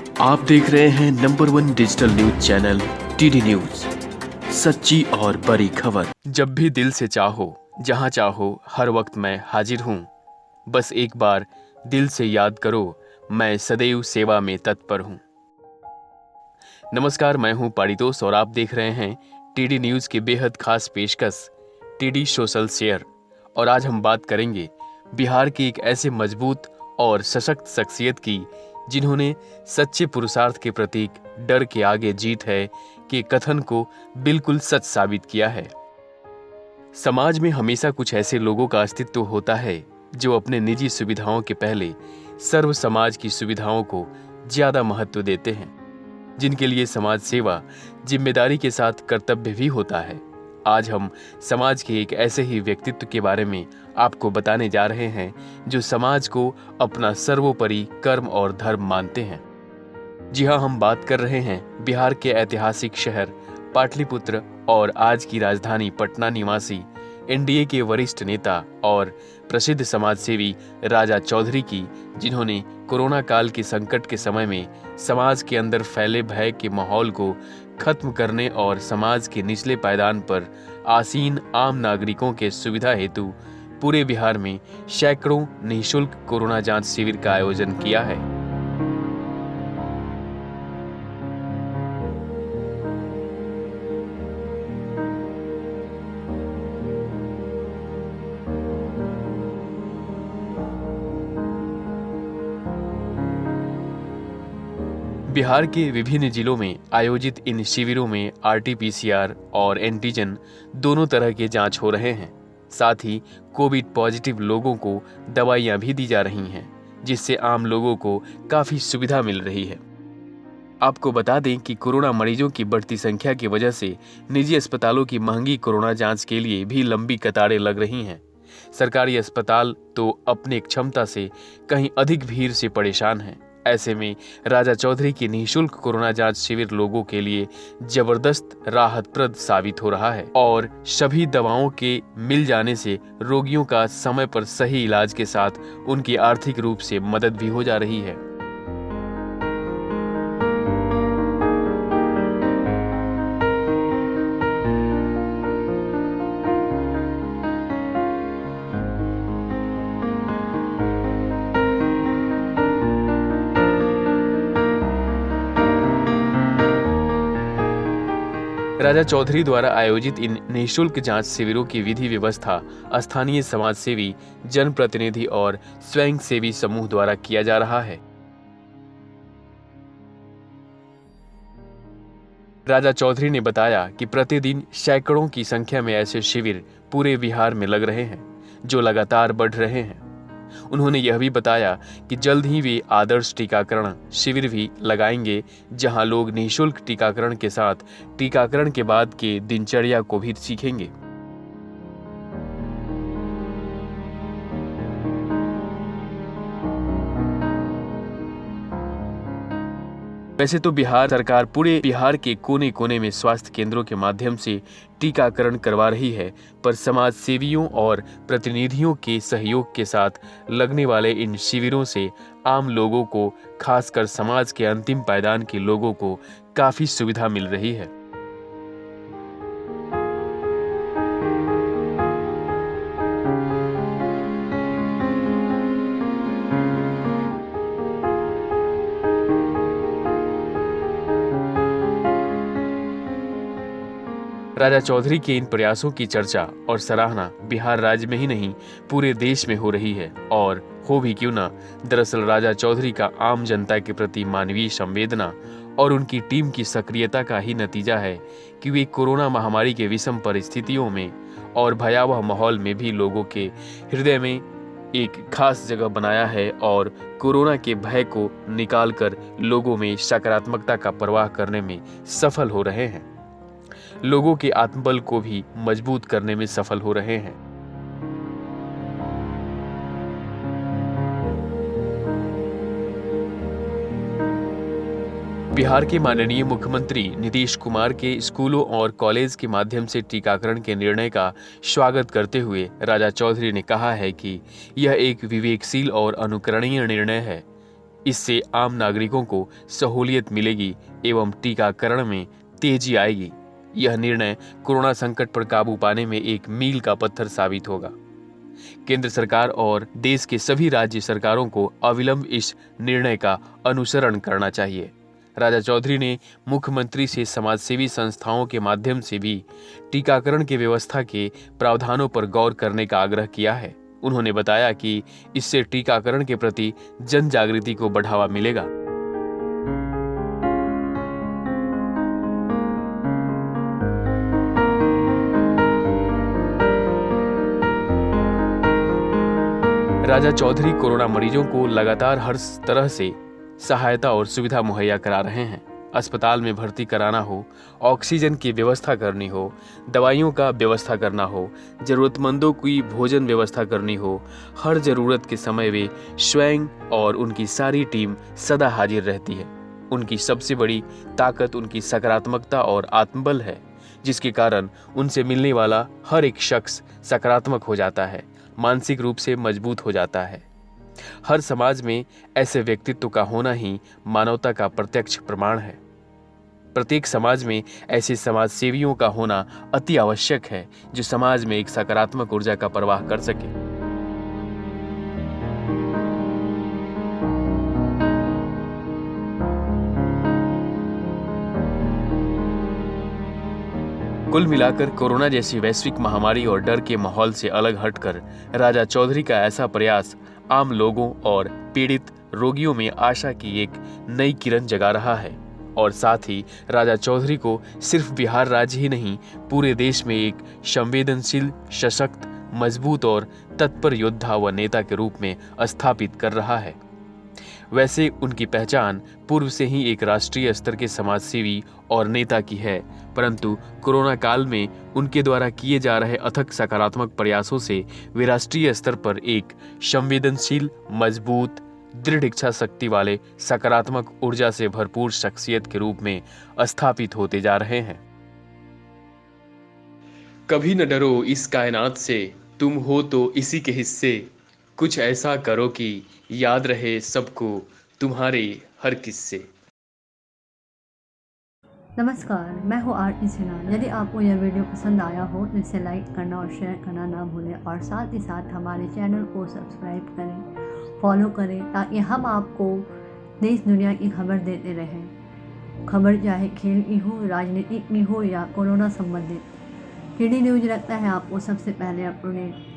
आप देख रहे हैं number 1 digital news channel TD news, सच्ची और बड़ी खबर। जब भी दिल से चाहो, जहां चाहो, हर वक्त मैं हाजिर हूं। बस एक बार दिल से याद करो, मैं सदैव सेवा में तत्पर हूं। नमस्कार, मैं हूं पारितोष और आप देख रहे हैं टीडी न्यूज की बेहद खास पेशकश टीडी सोशल शेयर। और आज हम बात करेंगे बिहार की एक ऐसे मजबूत और सशक्त शख्सियत की जिन्होंने सच्चे पुरुषार्थ के प्रतीक डर के आगे जीत है के कथन को बिल्कुल सच साबित किया है। समाज में हमेशा कुछ ऐसे लोगों का अस्तित्व होता है जो अपने निजी सुविधाओं के पहले सर्व समाज की सुविधाओं को ज्यादा महत्व देते हैं, जिनके लिए समाज सेवा जिम्मेदारी के साथ कर्तव्य भी होता है। आज हम समाज के एक ऐसे ही व्यक्तित्व के बारे में आपको बताने जा रहे हैं जो समाज को अपना सर्वोपरि कर्म और धर्म मानते हैं। जी हाँ, हम बात कर रहे हैं बिहार के ऐतिहासिक शहर पाटलिपुत्र और आज की राजधानी पटना निवासी एनडीए के वरिष्ठ नेता और प्रसिद्ध समाजसेवी राजा चौधरी की, जिन्होंने कोरोना काल के संकट के समय में समाज के अंदर फैले भय के माहौल को खत्म करने और समाज के निचले पायदान पर आसीन आम नागरिकों के सुविधा हेतु पूरे बिहार में सैकड़ों निःशुल्क कोरोना जांच शिविर का आयोजन किया है। बिहार के विभिन्न जिलों में आयोजित इन शिविरों में आरटी-पीसीआर और एंटीजन दोनों तरह के जांच हो रहे हैं। साथ ही कोविड पॉजिटिव लोगों को दवाइयां भी दी जा रही हैं, जिससे आम लोगों को काफी सुविधा मिल रही है। आपको बता दें कि कोरोना मरीजों की बढ़ती संख्या की वजह से निजी अस्पतालों की महंगी कोरोना जांच के लिए भी लंबी कतारें लग रही हैं। सरकारी अस्पताल तो अपनी क्षमता से कहीं अधिक भीड़ से परेशान हैं। ऐसे में राजा चौधरी की निःशुल्क कोरोना जांच शिविर लोगों के लिए जबरदस्त राहतप्रद साबित हो रहा है और सभी दवाओं के मिल जाने से रोगियों का समय पर सही इलाज के साथ उनकी आर्थिक रूप से मदद भी हो जा रही है। राजा चौधरी द्वारा आयोजित इन निःशुल्क जांच शिविरों की विधि व्यवस्था स्थानीय समाजसेवी, जनप्रतिनिधि और स्वयंसेवी समूह द्वारा किया जा रहा है। राजा चौधरी ने बताया कि प्रतिदिन सैकड़ों की संख्या में ऐसे शिविर पूरे बिहार में लग रहे हैं, जो लगातार बढ़ रहे हैं। उन्होंने यह भी बताया कि जल्द ही वे आदर्श टीकाकरण शिविर भी लगाएंगे, जहां लोग निःशुल्क टीकाकरण के साथ टीकाकरण के बाद के दिनचर्या को भी सीखेंगे। वैसे तो बिहार सरकार पूरे बिहार के कोने कोने में स्वास्थ्य केंद्रों के माध्यम से टीकाकरण करवा रही है, पर समाज सेवियों और प्रतिनिधियों के सहयोग के साथ लगने वाले इन शिविरों से आम लोगों को, खासकर समाज के अंतिम पायदान के लोगों को काफी सुविधा मिल रही है। राजा चौधरी के इन प्रयासों की चर्चा और सराहना बिहार राज्य में ही नहीं पूरे देश में हो रही है, और हो भी क्यों ना। दरअसल राजा चौधरी का आम जनता के प्रति मानवीय संवेदना और उनकी टीम की सक्रियता का ही नतीजा है कि वे कोरोना महामारी के विषम परिस्थितियों में और भयावह माहौल में भी लोगों के हृदय में एक खास जगह बनाया है और कोरोना के भय को निकालकर लोगों में सकारात्मकता का प्रवाह करने में सफल हो रहे हैं, लोगों के आत्मबल को भी मजबूत करने में सफल हो रहे हैं। बिहार के माननीय मुख्यमंत्री नीतीश कुमार के स्कूलों और कॉलेज के माध्यम से टीकाकरण के निर्णय का स्वागत करते हुए राजा चौधरी ने कहा है कि यह एक विवेकशील और अनुकरणीय निर्णय है। इससे आम नागरिकों को सहूलियत मिलेगी एवं टीकाकरण में तेजी आएगी। यह निर्णय कोरोना संकट पर काबू पाने में एक मील का पत्थर साबित होगा। केंद्र सरकार और देश के सभी राज्य सरकारों को अविलंब इस निर्णय का अनुसरण करना चाहिए। राजा चौधरी ने मुख्यमंत्री से समाजसेवी संस्थाओं के माध्यम से भी टीकाकरण की व्यवस्था के प्रावधानों पर गौर करने का आग्रह किया है। उन्होंने बताया कि इससे टीकाकरण के प्रति जन जागृति को बढ़ावा मिलेगा। राजा चौधरी कोरोना मरीजों को लगातार हर तरह से सहायता और सुविधा मुहैया करा रहे हैं। अस्पताल में भर्ती कराना हो, ऑक्सीजन की व्यवस्था करनी हो, दवाइयों का व्यवस्था करना हो, जरूरतमंदों की भोजन व्यवस्था करनी हो, हर जरूरत के समय वे स्वयं और उनकी सारी टीम सदा हाजिर रहती है। उनकी सबसे बड़ी ताकत उनकी सकारात्मकता और आत्मबल है, जिसके कारण उनसे मिलने वाला हर एक शख्स सकारात्मक हो जाता है, मानसिक रूप से मजबूत हो जाता है। हर समाज में ऐसे व्यक्तित्व का होना ही मानवता का प्रत्यक्ष प्रमाण है। प्रत्येक समाज में ऐसे समाज सेवियों का होना अति आवश्यक है, जो समाज में एक सकारात्मक ऊर्जा का प्रवाह कर सके। कुल मिलाकर कोरोना जैसी वैश्विक महामारी और डर के माहौल से अलग हटकर राजा चौधरी का ऐसा प्रयास आम लोगों और पीड़ित रोगियों में आशा की एक नई किरण जगा रहा है। और साथ ही राजा चौधरी को सिर्फ बिहार राज्य ही नहीं, पूरे देश में एक संवेदनशील, सशक्त, मजबूत और तत्पर योद्धा व नेता के रूप में स्थापित कर रहा है। वैसे उनकी पहचान पूर्व से ही एक राष्ट्रीय स्तर के समाजसेवी और नेता की है, परंतु कोरोना काल में उनके द्वारा किए जा रहे अथक सकारात्मक प्रयासों से वे राष्ट्रीय स्तर पर एक संवेदनशील, मजबूत, दृढ़ इच्छा शक्ति वाले, सकारात्मक ऊर्जा से भरपूर शख्सियत के रूप में स्थापित होते जा रहे हैं। कभी न डरो इस कायनात से, तुम हो तो इसी के हिस्से, कुछ ऐसा करो कि याद रहे सबको तुम्हारे हर किस्से। नमस्कार, मैं हूँ आरती सिन्हा। यदि आपको यह वीडियो पसंद आया हो तो इसे लाइक करना और शेयर करना ना भूलें, और साथ ही साथ हमारे चैनल को सब्सक्राइब करें, फॉलो करें, ताकि हम आपको देश दुनिया की खबर देते रहें। खबर चाहे खेल की हो, राजनीति की हो या कोरोना संबंधित, टीडी न्यूज़ रखता है आपको सबसे पहले अपडेट।